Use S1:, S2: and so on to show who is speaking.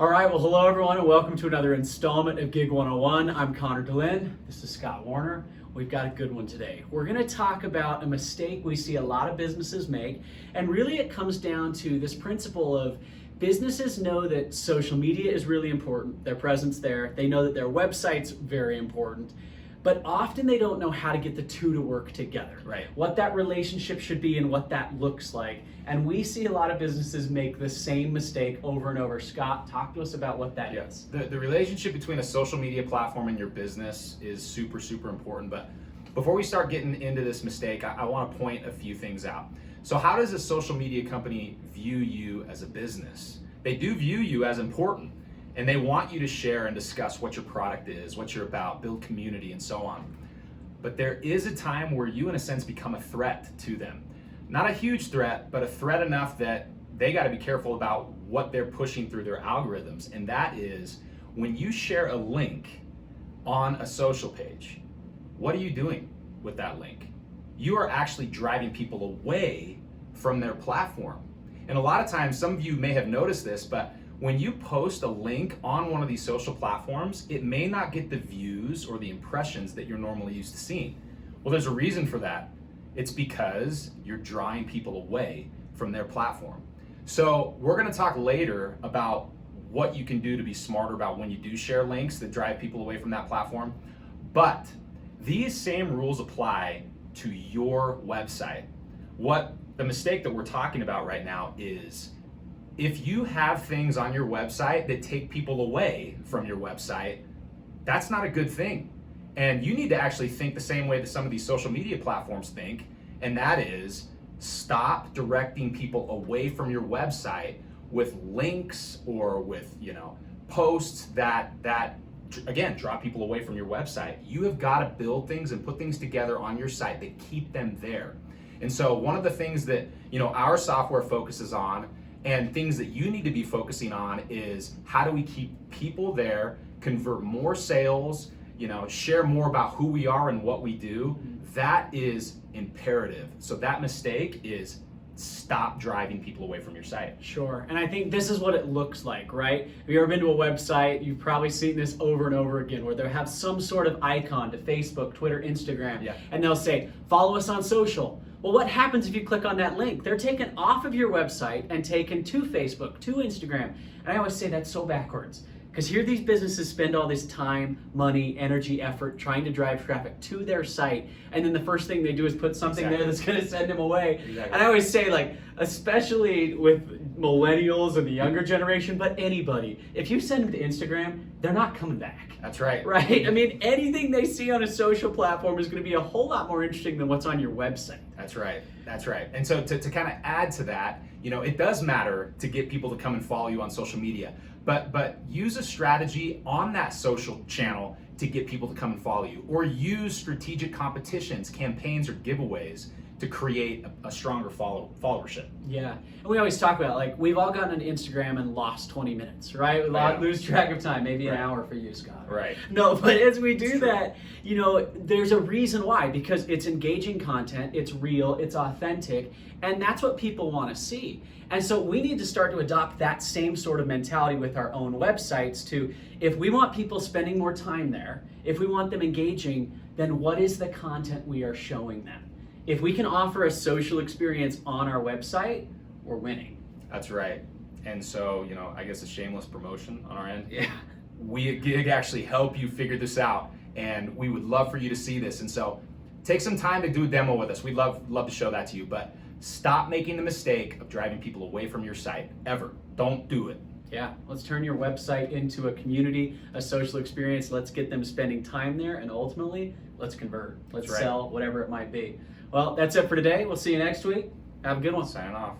S1: All right, well, hello everyone, and welcome to another installment of Gigg 101. I'm Connor DeLynn. This is Scott Warner. We've got a good one today. We're going to talk about a mistake we see a lot of businesses make, and really it comes down to this principle of businesses know that social media is really important, their presence there. They know that their website's very important, but often they don't know how to get the two to work together.
S2: Right.
S1: What that relationship should be and what that looks like. And we see a lot of businesses make the same mistake over and over. Scott, talk to us about what that is.
S2: The relationship between a social media platform and your business is super, super important. But before we start getting into this mistake, I want to point a few things out. So how does a social media company view you as a business? They do view you as important, and they want you to share and discuss what your product is, what you're about, build community, and so on. But there is a time where you, in a sense, become a threat to them. Not a huge threat, but a threat enough that they got to be careful about what they're pushing through their algorithms. And that is when you share a link on a social page, what are you doing with that link? You are actually driving people away from their platform. And a lot of times, some of you may have noticed this, but when you post a link on one of these social platforms, it may not get the views or the impressions that you're normally used to seeing. Well, there's a reason for that. It's because you're drawing people away from their platform. So we're going to talk later about what you can do to be smarter about when you do share links that drive people away from that platform. But these same rules apply to your website. What the mistake that we're talking about right now is if you have things on your website that take people away from your website, that's not a good thing. And you need to actually think the same way that some of these social media platforms think, and that is stop directing people away from your website with links or with, posts that again draw people away from your website. You have got to build things and put things together on your site that keep them there. And so one of the things that, our software focuses on and things that you need to be focusing on is how do we keep people there, convert more sales, share more about who we are and what we do. That is imperative. So that mistake is stop driving people away from your site.
S1: Sure, and I think this is what it looks like, right? If you've ever been to a website, you've probably seen this over and over again where they'll have some sort of icon to Facebook, Twitter, Instagram, and they'll say, follow us on social. Well, what happens if you click on that link? They're taken off of your website and taken to Facebook, to Instagram. And I always say that's so backwards. Because here these businesses spend all this time, money, energy, effort trying to drive traffic to their site, and then the first thing they do is put something there that's going to send them away.
S2: Exactly.
S1: And I always say, especially with millennials and the younger generation, but anybody, if you send them to Instagram, they're not coming back.
S2: That's right.
S1: Right? I mean, anything they see on a social platform is going to be a whole lot more interesting than what's on your website.
S2: That's right. That's right. And so to kind of add to that, it does matter to get people to come and follow you on social media. But use a strategy on that social channel to get people to come and follow you, or use strategic competitions, campaigns, or giveaways to create a stronger followership.
S1: Yeah, and we always talk about, we've all gotten on Instagram and lost 20 minutes, right? We lose track of time, maybe an hour for you, Scott.
S2: Right.
S1: No, but as we do that, there's a reason why, because it's engaging content, it's real, it's authentic, and that's what people want to see. And so we need to start to adopt that same sort of mentality with our own websites to, if we want people spending more time there, if we want them engaging, then what is the content we are showing them? If we can offer a social experience on our website, we're winning.
S2: That's right. And so, I guess a shameless promotion on our end.
S1: Yeah.
S2: We at Gigg actually help you figure this out, and we would love for you to see this. And so take some time to do a demo with us. We'd love to show that to you, but stop making the mistake of driving people away from your site, ever. Don't do it.
S1: Yeah, let's turn your website into a community, a social experience. Let's get them spending time there, and ultimately, let's convert. Let's sell, whatever it might be. Well, that's it for today. We'll see you next week. Have a good one.
S2: Signing off.